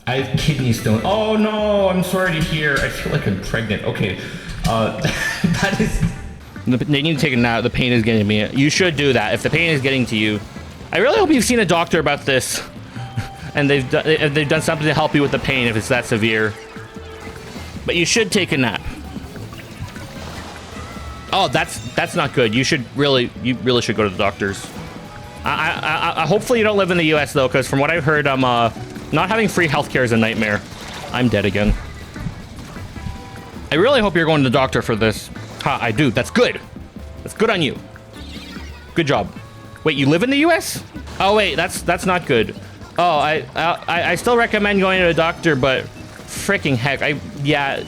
I have kidney stone. Oh no, I'm sorry to hear. I feel like I'm pregnant. Okay, that is... They need to take a nap. The pain is getting me. You should do that if the pain is getting to you. I really hope you've seen a doctor about this, and they've done something to help you with the pain if it's that severe. But you should take a nap. Oh, that's not good. You really should go to the doctors. I hopefully you don't live in the U.S. though, because from what I've heard, not having free healthcare is a nightmare. I'm dead again. I really hope you're going to the doctor for this. Ha, I do. That's good. That's good on you. Good job. Wait, you live in the U.S.? Oh wait, that's not good. Oh, I still recommend going to a doctor, but freaking heck, yeah,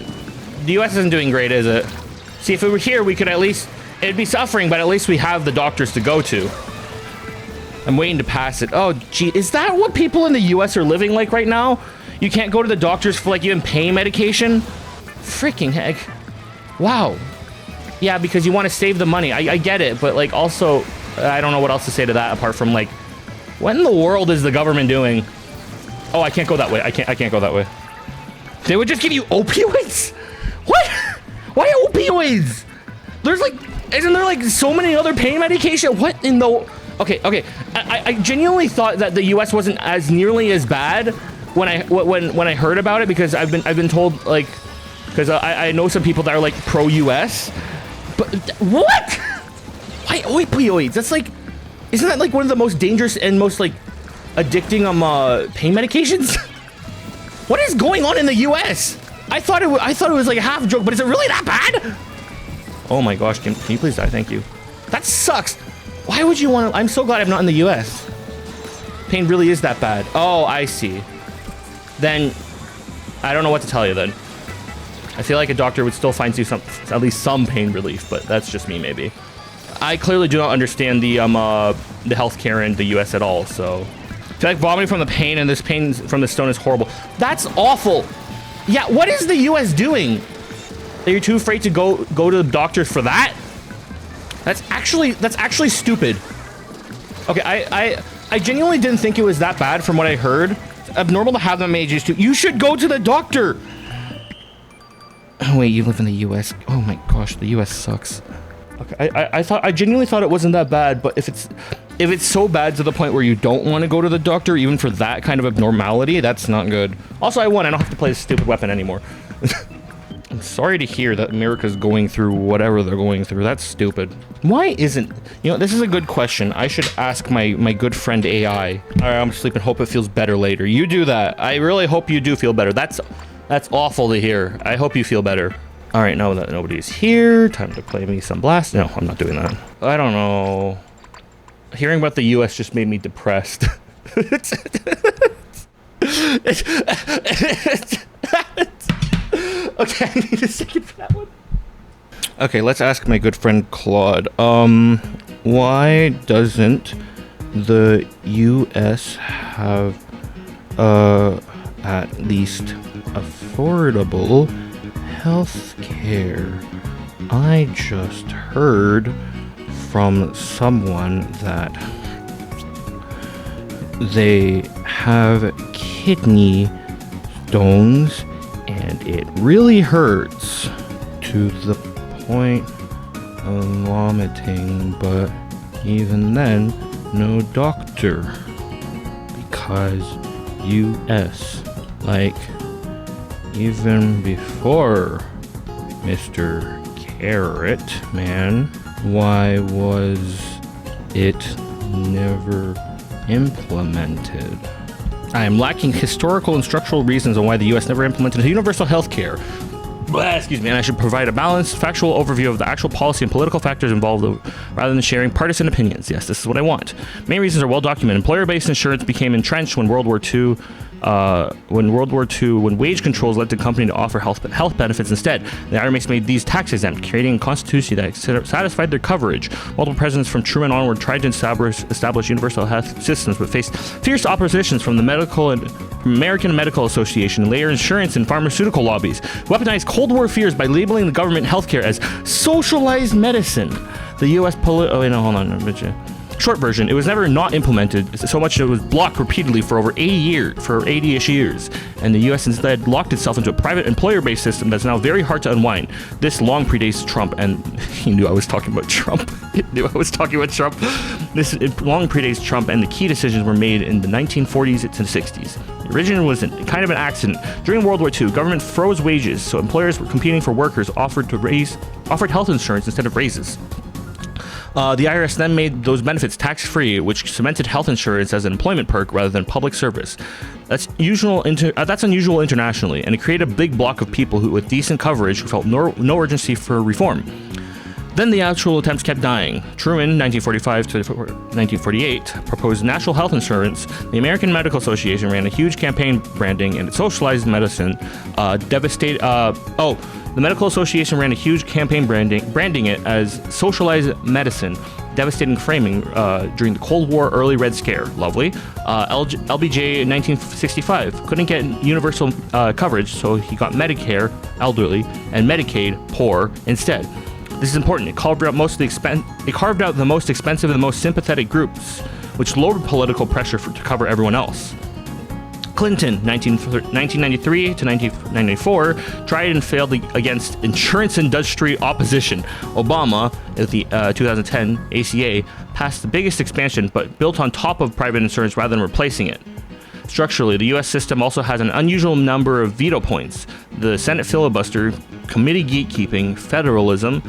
the U.S. isn't doing great, is it? See, if it were here, we could at least, it'd be suffering, but at least we have the doctors to go to. I'm waiting to pass it. Oh, gee, is that what people in the U.S. are living like right now? You can't go to the doctors for like even pain medication? Freaking heck. Wow. Yeah, because you want to save the money. I get it, but like also, I don't know what else to say to that apart from like, what in the world is the government doing? Oh, I can't go that way. I can't go that way. They would just give you opioids? What? Why opioids? There's like, isn't there like so many other pain medication? What in the... Okay. I genuinely thought that the U.S. wasn't as nearly as bad when I heard about it, because I've been told, like, because I know some people that are like pro-U.S. But what? Why opioids? That's like, isn't that like one of the most dangerous and most like addicting pain medications? What is going on in the U.S.? I thought it was like a half joke, but is it really that bad? Oh my gosh, can you please die? Thank you. That sucks. Why would you want to? I'm so glad I'm not in the U.S. Pain really is that bad. Oh, I see. Then I don't know what to tell you then. I feel like a doctor would still find you at least some pain relief, but that's just me maybe. I clearly do not understand the healthcare in the U.S. at all, so I feel like vomiting from the pain, and this pain from the stone is horrible. That's awful. Yeah, what is the U.S. doing? Are you too afraid to go to the doctors for that? That's actually stupid. Okay, I genuinely didn't think it was that bad from what I heard. It's abnormal to have them ages too. You should go to the doctor. Oh wait, you live in the U.S. Oh my gosh, the U.S. sucks. Okay, I genuinely thought it wasn't that bad, but if it's so bad to the point where you don't want to go to the doctor even for that kind of abnormality, that's not good. Also, I won. I don't have to play this stupid weapon anymore. I'm sorry to hear that America's going through whatever they're going through. That's stupid. Why isn't... You know, this is a good question. I should ask my good friend AI. All right, I'm sleep and hope it feels better later. You do that. I really hope you do feel better. That's awful to hear. I hope you feel better. All right, now that nobody's here, time to play me some Blast. No, I'm not doing that. I don't know. Hearing about the U.S. just made me depressed. Okay, I need a second for that one. Okay, let's ask my good friend Claude. Why doesn't the U.S. have, at least affordable health care? I just heard from someone that they have kidney stones and it really hurts to the point of vomiting, but even then, no doctor. Because US, like, even before Mr. Carrot Man, why was it never implemented? I am lacking historical and structural reasons on why the U.S. never implemented universal health care. Excuse me, and I should provide a balanced, factual overview of the actual policy and political factors involved rather than sharing partisan opinions. Yes, this is what I want. Main reasons are well documented. Employer-based insurance became entrenched when World War II. When wage controls led the company to offer health benefits instead. The IRS made these tax exempt, creating a constitution that satisfied their coverage. Multiple presidents from Truman onward tried to establish universal health systems, but faced fierce oppositions from the American Medical Association, and later insurance and pharmaceutical lobbies, who weaponized Cold War fears by labeling the government healthcare as socialized medicine. The U.S. Short version, it was never not implemented, so much it was blocked repeatedly for over 80 years, for 80-ish years, and the US instead locked itself into a private employer-based system that's now very hard to unwind. This long predates Trump, and he knew I was talking about Trump. He knew I was talking about Trump. This long predates Trump, and the key decisions were made in the 1940s to the 60s. The origin was kind of an accident. During World War II, government froze wages, so employers were competing for workers offered health insurance instead of raises. The IRS then made those benefits tax-free, which cemented health insurance as an employment perk rather than public service. That's unusual internationally, and it created a big block of people who, with decent coverage, who felt no urgency for reform. Then the actual attempts kept dying. Truman, 1945 to 1948, proposed national health insurance. The American Medical Association ran a huge campaign branding, and it socialized medicine. The Medical Association ran a huge campaign branding it as socialized medicine, devastating framing during the Cold War early Red Scare. Lovely. LBJ in 1965 couldn't get universal coverage, so he got Medicare, elderly, and Medicaid, poor, instead. This is important. It carved out the most expensive and the most sympathetic groups, which lowered political pressure to cover everyone else. Clinton, 1993 to 1994, tried and failed against insurance industry opposition. Obama, at the 2010 ACA, passed the biggest expansion, but built on top of private insurance rather than replacing it. Structurally, the U.S. system also has an unusual number of veto points. The Senate filibuster, committee gatekeeping, federalism.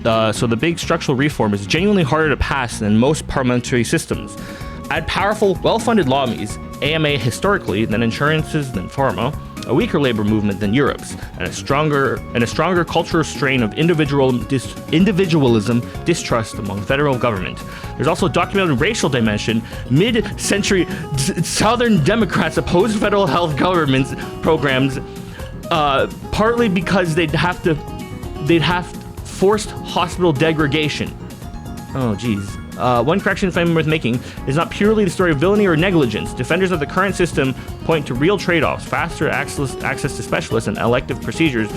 So the big structural reform is genuinely harder to pass than most parliamentary systems. Add powerful, well-funded lobbies, AMA historically, then insurances, then pharma, a weaker labor movement than Europe's, and a stronger cultural strain of individualism, distrust among federal government. There's also a documented racial dimension. Mid-century Southern Democrats opposed federal health government programs, partly because they'd have forced hospital degradation. Oh, geez. One correction if I'm worth making is not purely the story of villainy or negligence. Defenders of the current system point to real trade-offs: faster access to specialists and elective procedures,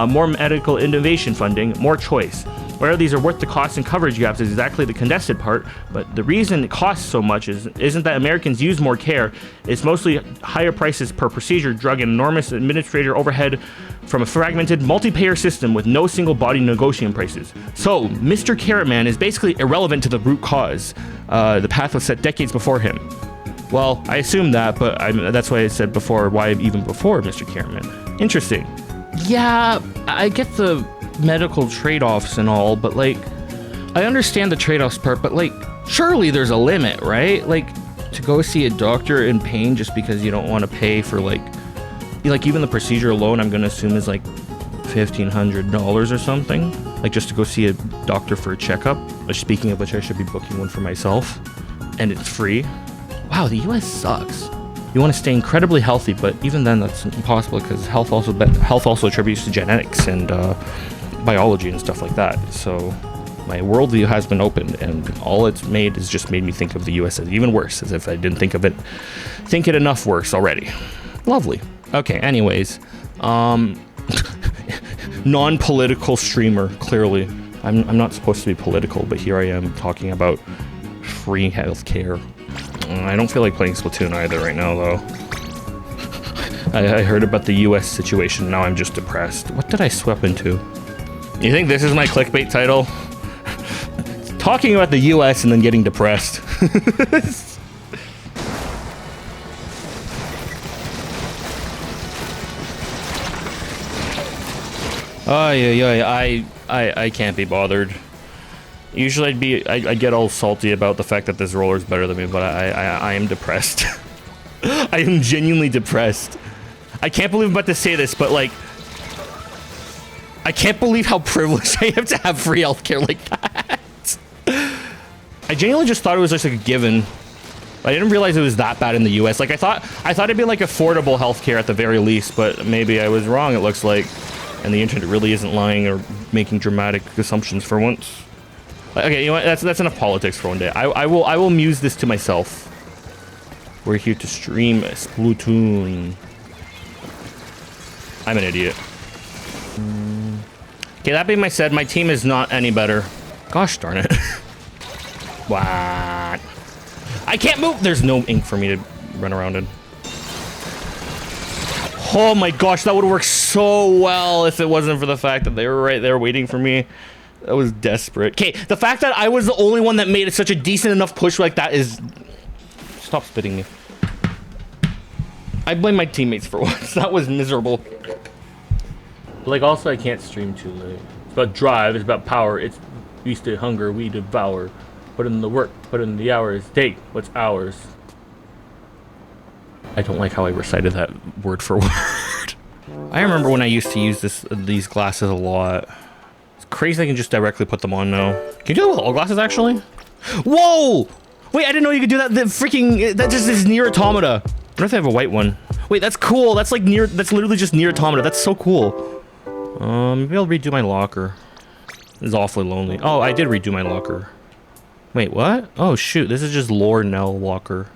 more medical innovation funding, more choice. Whether these are worth the cost and coverage gaps is exactly the contested part, but the reason it costs so much isn't that Americans use more care. It's mostly higher prices per procedure, drug, and enormous administrator overhead from a fragmented multi-payer system with no single body negotiating prices. So, Mr. Carrot Man is basically irrelevant to the root cause. The path was set decades before him. Well, I assume that, but that's why I said before, why even before Mr. Carrot Man. Interesting. Yeah, I get the medical trade-offs and all, but like, I understand the trade-offs part, but like, surely there's a limit, right? Like, to go see a doctor in pain just because you don't want to pay for like even the procedure alone, I'm gonna assume is like $1,500 or something, like just to go see a doctor for a checkup. Speaking of which, I should be booking one for myself, and it's free. Wow, the US sucks. You want to stay incredibly healthy, but even then that's impossible because health also attributes to genetics and biology and stuff like that. So my worldview has been opened, and all it's made is just made me think of the US as even worse, as if I didn't think it enough worse already. Lovely. Okay, anyways, non-political streamer, clearly. I'm not supposed to be political, but here I am talking about free healthcare. I don't feel like playing Splatoon either right now, though. I heard about the US situation, now I'm just depressed. What did I swap into? You think this is my clickbait title? Talking about the US and then getting depressed. Oh, yeah, I can't be bothered. Usually I'd get all salty about the fact that this roller's better than me, but I am depressed. I am genuinely depressed. I can't believe I'm about to say this, but like, I can't believe how privileged I am to have free healthcare like that. I genuinely just thought it was just like a given. I didn't realize it was that bad in the US. Like I thought it'd be like affordable healthcare at the very least, but maybe I was wrong, it looks like. And the internet really isn't lying or making dramatic assumptions for once. Okay, you know what? That's enough politics for one day. I will muse this to myself. We're here to stream Splatoon. I'm an idiot. Okay, that being said, my team is not any better. Gosh darn it. Wow. I can't move. There's no ink for me to run around in. Oh my gosh, that would work so well if it wasn't for the fact that they were right there waiting for me. That was desperate. Okay, the fact that I was the only one that made it such a decent enough push like that is... Stop spitting me. I blame my teammates for once. That was miserable. But like, also, I can't stream too late. It's about drive, it's about power. It's used to hunger, we devour. Put in the work, put in the hours. Take what's ours. I don't like how I recited that word for word. I remember when I used to use these glasses a lot. It's crazy I can just directly put them on now. Can you do that with all glasses, actually? Whoa! Wait, I didn't know you could do that. The freaking... That just is near automata. I wonder if they have a white one. Wait, that's cool. That's like near... That's literally just near automata. That's so cool. Maybe I'll redo my locker. This is awfully lonely. Oh, I did redo my locker. Wait, what? Oh, shoot. This is just Lord Nell locker.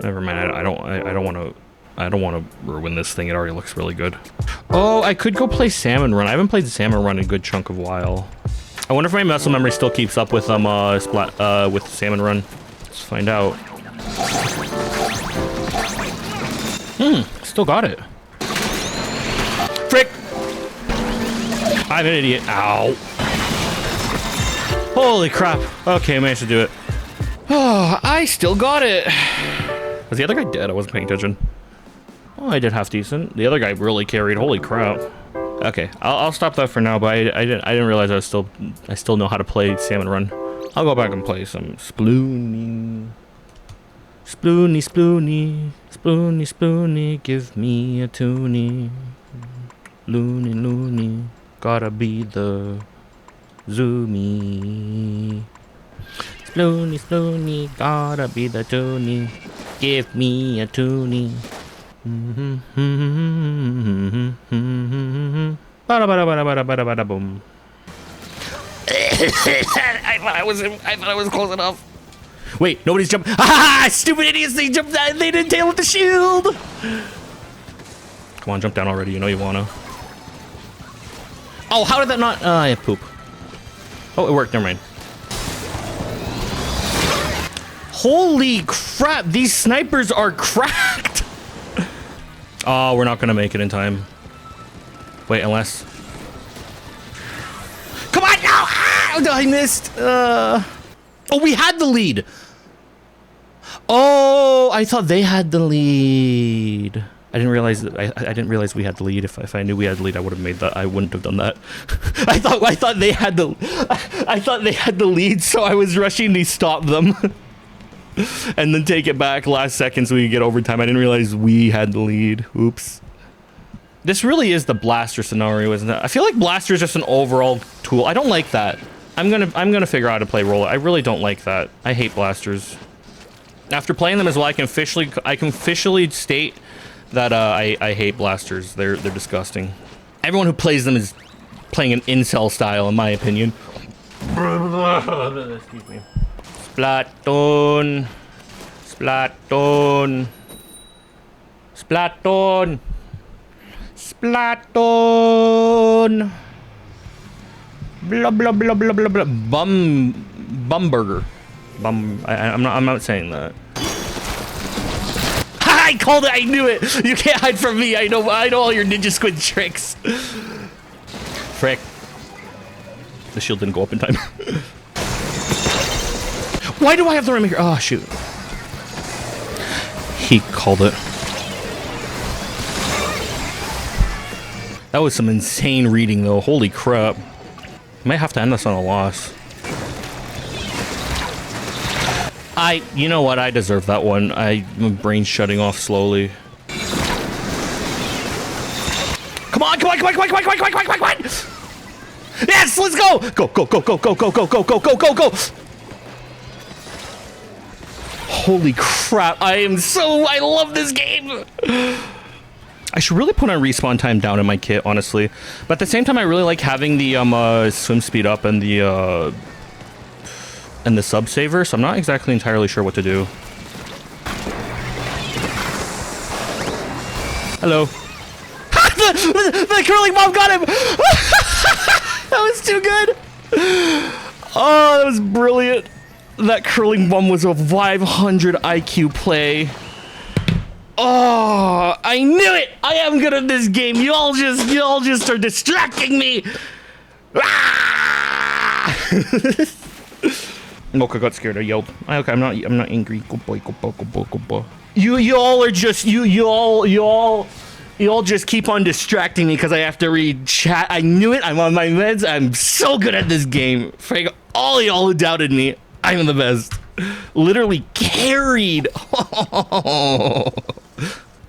Never mind. I don't want to ruin this thing. It already looks really good. Oh, I could go play Salmon Run. I haven't played Salmon Run in a good chunk of a while. I wonder if my muscle memory still keeps up with with Salmon Run. Let's find out. Still got it. Frick! I'm an idiot. Ow. Holy crap. Okay, I managed to do it. Oh, I still got it. Was the other guy dead? I wasn't paying attention. Oh, I did half decent. The other guy really carried. Holy crap. Okay, I'll stop that for now, but I didn't realize I still know how to play Salmon Run. I'll go back and play some Sploonie. Sploonie, Sploonie, Sploonie, Sploonie, give me a toonie. Loony, loony, gotta be the Zoomy. Sploonie, Sploonie, gotta be the toonie. Give me a toonie. Boom. I thought I was close enough. Wait, nobody's jumping. Ah, stupid idiots! They jumped. They didn't tail with the shield. Come on, jump down already. You know you wanna. Oh, how did that not? Yeah, poop. Oh, it worked. Never mind. Holy crap! These snipers are cracked. Oh, we're not gonna make it in time. Wait, unless. Come on, no! Ah, I missed. Oh, we had the lead. Oh, I thought they had the lead. I didn't realize that. I didn't realize we had the lead. If I knew we had the lead, I would have made that. I wouldn't have done that. I thought they had the. I thought they had the lead, so I was rushing to stop them, and then take it back last second so we could get overtime. I didn't realize we had the lead. Oops. This really is the blaster scenario, isn't it? I feel like blaster is just an overall tool. I don't like that. I'm gonna figure out how to play roller. I really don't like that. I hate blasters. After playing them as well, I can officially state that I hate blasters. They're disgusting. Everyone who plays them is playing an incel style, in my opinion. Excuse me. Splatoon. Splatoon. Splatoon. Splatoon. Blah blah blah blah blah blah. Bumburger. I'm not saying that. Ha! I called it. I knew it. You can't hide from me. I know all your Ninja Squid tricks. Frick. The shield didn't go up in time. Why do I have the rim here? Oh shoot. He called it. That was some insane reading though. Holy crap. Might have to end this on a loss. You know what? I deserve that one. My brain's shutting off slowly. Come on, come on, come on, come on, come on, come on, come on, come on, come on! Yes, let's go! Go, go, go, go, go, go, go, go, go, go, go, go! Holy crap, I love this game! I should really put on respawn time down in my kit, honestly. But at the same time, I really like having the swim speed up and the sub saver, so I'm not exactly entirely sure what to do. Hello. the curling bomb got him! That was too good! Oh, that was brilliant. That curling one was a 500 IQ play. Oh, I knew it! I am good at this game. Y'all just are distracting me. Ah! Mocha got scared. I yelled. Okay, I'm not angry. Good boy, good boy, good boy, good boy. You all just keep on distracting me because I have to read chat. I knew it. I'm on my meds. I'm so good at this game. For all y'all who doubted me, I'm the best. Literally carried.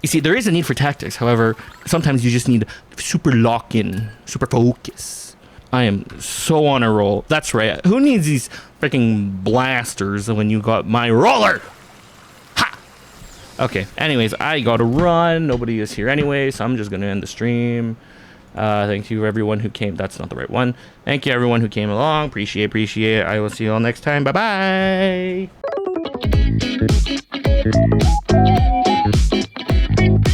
You see, there is a need for tactics. However, sometimes you just need super lock-in, super focus. I am so on a roll. That's right. Who needs these freaking blasters when you got my roller? Ha! Okay. Anyways, I gotta run. Nobody is here anyway, so I'm just gonna end the stream. Thank you everyone who came. That's not the right one. Thank you everyone who came along. Appreciate it. I will see you all next time. Bye bye.